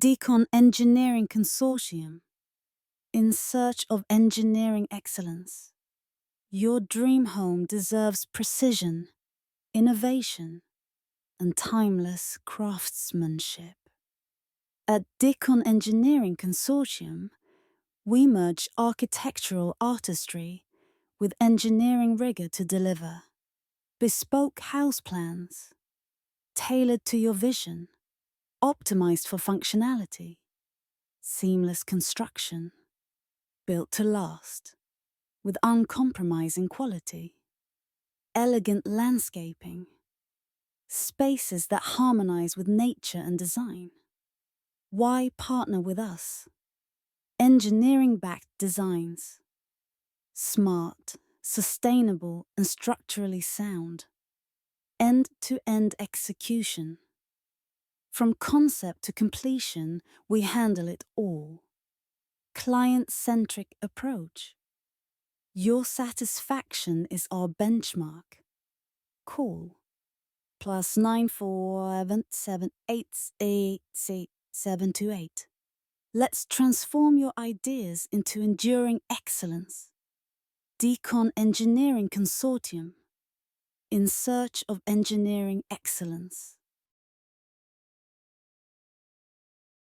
DeCon Engineering Consortium, in search of engineering excellence. Your dream home deserves precision, innovation, and timeless craftsmanship. At DeCon Engineering Consortium, we merge architectural artistry with engineering rigor to deliver bespoke house plans, tailored to your vision, optimized for functionality, seamless construction, built to last, with uncompromising quality, elegant landscaping, spaces that harmonize with nature and design. Why partner with us? Engineering-backed designs, smart, sustainable, and structurally sound, end-to-end execution. From concept to completion, we handle it all. Client-centric approach. Your satisfaction is our benchmark. Call +9477888728. Let's transform your ideas into enduring excellence. DeCon Engineering Consortium, in search of engineering excellence.